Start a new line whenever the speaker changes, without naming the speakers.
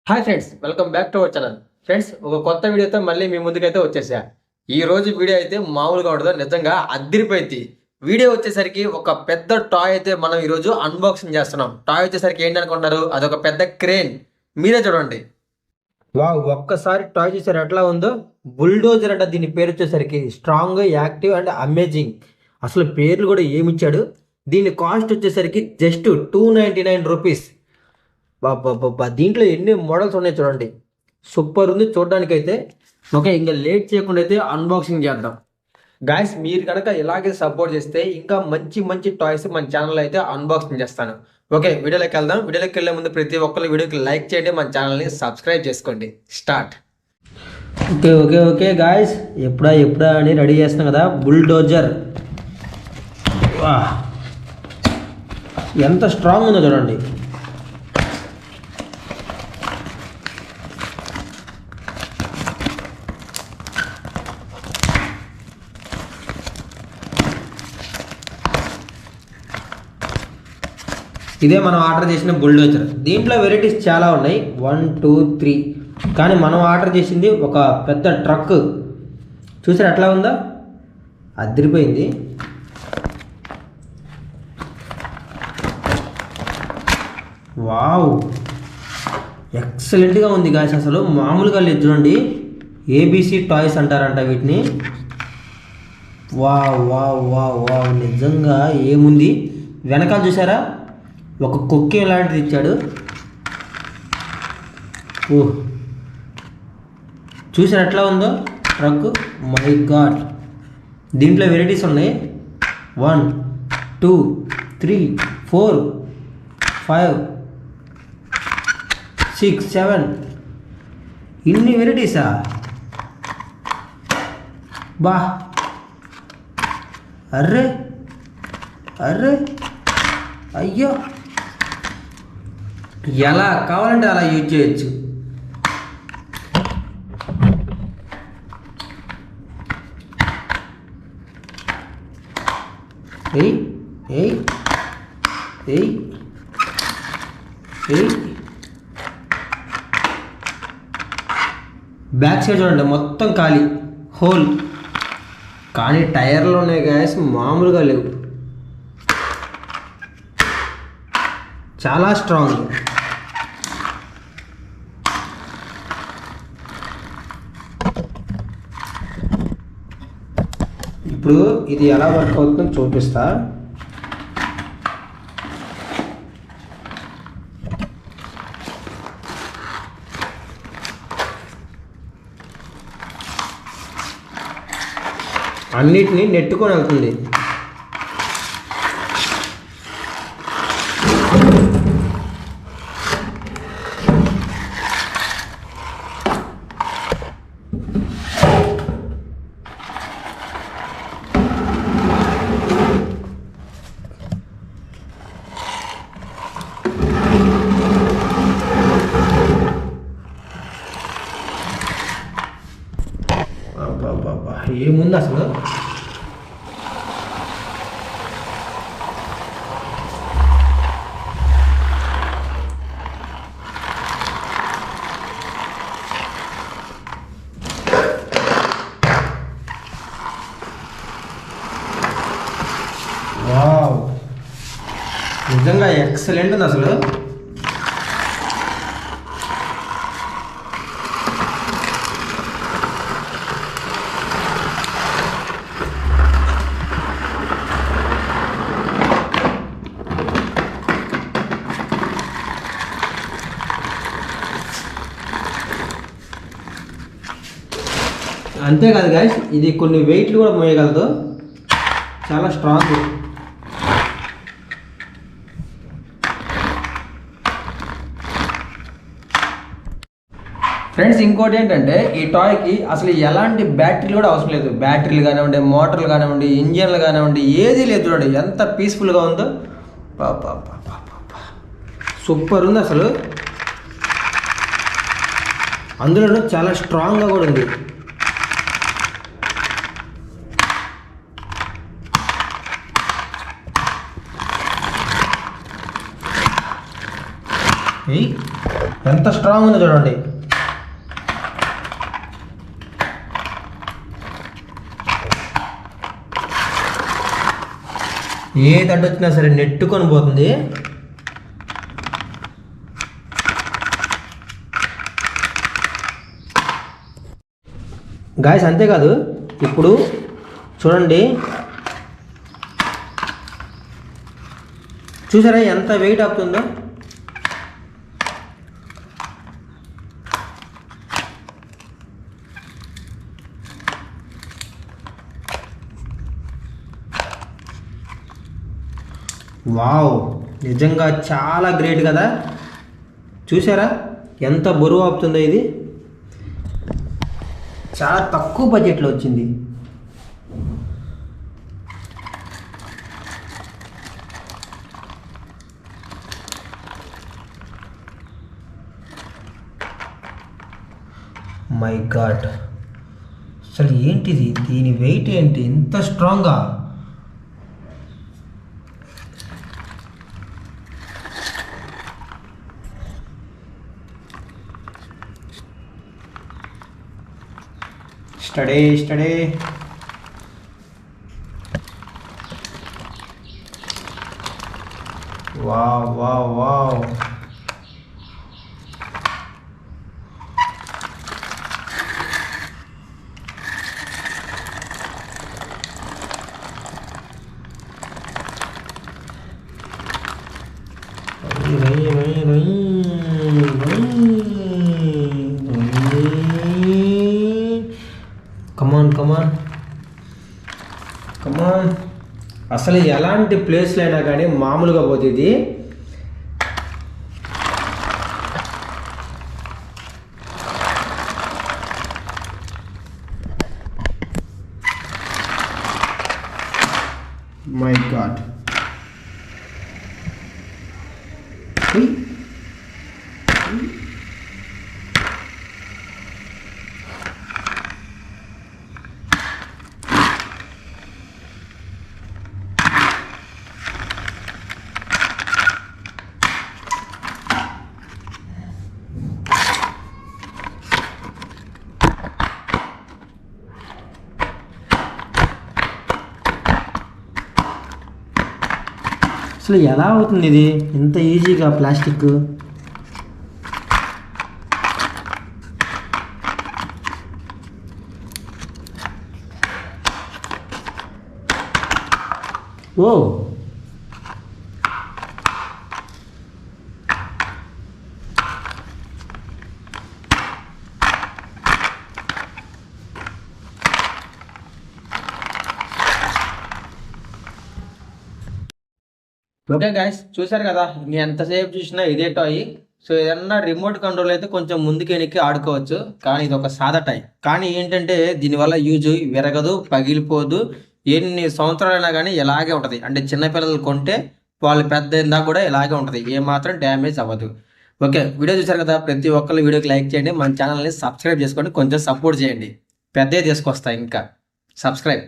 Hi friends, welcome back to our channel. Friends, ఒక కొత్త వీడియోతో మళ్ళీ మీ ముందుకైతే వచ్చేసా. ఈ రోజు వీడియో అయితే మామూలుగా ఉండదు, నిజంగా అదిరిపోయింది. వీడియో వచ్చేసరికి ఒక పెద్ద టాయ్ అయితే మనం ఈరోజు అన్బాక్సింగ్ చేస్తున్నాం. టాయ్ వచ్చేసరికి ఏంటి అనుకుంటున్నారు? అదొక పెద్ద క్రేన్. మీరే చూడండి. వావ్, ఒక్కసారి టాయ్ చూసారు ఎట్లా ఉందో. బుల్డోజర్ అంట దీని పేరు వచ్చేసరికి. Strong, active and amazing. అసలు పేర్లు కూడా ఏమిచ్చాడు. దీని కాస్ట్ వచ్చేసరికి జస్ట్ 299 రూపీస్. బాబా, దీంట్లో ఎన్ని మోడల్స్ ఉన్నాయి చూడండి. సూపర్ ఉంది చూడడానికైతే. ఓకే, ఇంకా లేట్ చేయకుండా అయితే అన్బాక్సింగ్ చేద్దాం. గాయస్, మీరు కనుక ఇలాగే సపోర్ట్ చేస్తే ఇంకా మంచి మంచి టాయ్స్ మన ఛానల్ అయితే అన్బాక్సింగ్ చేస్తాను. ఓకే, వీడియోలోకి వెళ్దాం. వీడియోలోకి వెళ్ళే ముందు ప్రతి ఒక్కరు వీడియోకి లైక్ చేయండి, మన ఛానల్ని సబ్స్క్రైబ్ చేసుకోండి. స్టార్ట్. ఓకే గాయస్, ఎప్పుడా అని రెడీ చేస్తున్నాం కదా. బుల్డోజర్ ఎంత స్ట్రాంగ్ ఉందో చూడండి. ఇదే మనం ఆర్డర్ చేసిన బుల్డోజర్. దీంట్లో వెరైటీస్ చాలా ఉన్నాయి, 1 2 3. కానీ మనం ఆర్డర్ చేసింది ఒక పెద్ద ట్రక్. చూసారు ఎట్లా ఉందో, అదిరిపోయింది. వావ్, ఎక్సలెంట్గా ఉంది గాయస్. అసలు మామూలుగా లేదు చూడండి. ఏబీసీ టాయ్స్ అంటారంట వీటిని. వావ్ వావ్ వావ్ వావ్, నిజంగా ఏముంది. వెనకాల చూసారా, ఒక కుక్కే లాంటిది ఇచ్చాడు. ఓహ్, చూసారు ఎట్లా ఉందో ట్రక్. మై గాడ్, దీంట్లో వెరైటీస్ ఉన్నాయి. 1 2 3 4 5 6 7. ఇన్ని వెరైటీసా? బా, అర్రే అర్రే, అయ్యో, ఎలా కావాలంటే అలా యూజ్ చేయొచ్చు. ఏయ్ ఏయ్ ఏయ్ ఏయ్. బ్యాక్ సైడ్ చూడండి, మొత్తం ఖాళీ, హోల్. కానీ టైర్లు ఉన్నాయి గ్యాస్, మామూలుగా లేవు. చాలా స్ట్రాంగ్. ఇప్పుడు ఇది ఎలా వర్క్ అవుతుందో చూపిస్తా. అన్నిటినీ నెట్టుకొని వెళ్తుంది. ఏముంది అసలు. వావ్, నిజంగా ఎక్సలెంట్ ఉంది అసలు. అంతేకాదు గాయస్, ఇది కొన్ని వెయిట్లు కూడా మోయగలదు. చాలా స్ట్రాంగ్. ఫ్రెండ్స్, ఇంకోటి ఏంటంటే ఈ టాయ్కి అసలు ఎలాంటి బ్యాటరీలు కూడా అవసరం లేదు. బ్యాటరీలు కానివ్వండి, మోటార్లు కానివ్వండి, ఇంజన్లు కానివ్వండి, ఏదీ లేదు. చూడండి ఎంత పీస్ఫుల్గా ఉందో. సూపర్ ఉంది అసలు. అందులోనూ చాలా స్ట్రాంగ్గా కూడా ఉంది. ఎంత స్ట్రాంగ్ ఉందో చూడండి. ఏ తడ్డు వచ్చినా సరే నెట్టుకొని పోతుంది. గాయస్ అంతేకాదు, ఇప్పుడు చూడండి, చూసారా ఎంత వెయిట్ ఆపుతుందో. వావ్, నిజంగా చాలా గ్రేట్ కదా. చూసారా ఎంత బరువు ఆపుతుందో. ఇది చాలా తక్కువ బడ్జెట్లో వచ్చింది. మై గాడ్, అసలు ఏంటిది, దీని వెయిట్ ఏంటి ఇంత స్ట్రాంగ్గా. Study wow wow wow. Come on come on come on. అసలు ఎలాంటి ప్లేస్లో అయినా కానీ మామూలుగా పోతుంది. My god. అసలు ఎలా అవుతుంది ఇది ఇంత ఈజీగా ప్లాస్టిక్? ఓ, ఓకే గాయస్, చూసారు కదా, నేను ఎంతసేపు చూసినా ఇదే టాయ్. సో ఏదన్నా రిమోట్ కంట్రోల్ అయితే కొంచెం ముందుకు వెనక్కి ఆడుకోవచ్చు, కానీ ఇది ఒక సాదా టాయ్. కానీ ఏంటంటే దీనివల్ల యూజ్ విరగదు, పగిలిపోదు, ఎన్ని సంవత్సరాలైనా కానీ ఇలాగే ఉంటుంది. అంటే చిన్నపిల్లలు కొంటే వాళ్ళు పెద్ద ఇందా కూడా ఇలాగే ఉంటుంది, ఏమాత్రం డ్యామేజ్ అవ్వదు. ఓకే, వీడియో చూసారు కదా, ప్రతి ఒక్కరు వీడియోకి లైక్ చేయండి, మన ఛానల్ని సబ్స్క్రైబ్ చేసుకోండి, కొంచెం సపోర్ట్ చేయండి, పెద్దవి తీసుకొస్తాయి. ఇంకా సబ్స్క్రైబ్.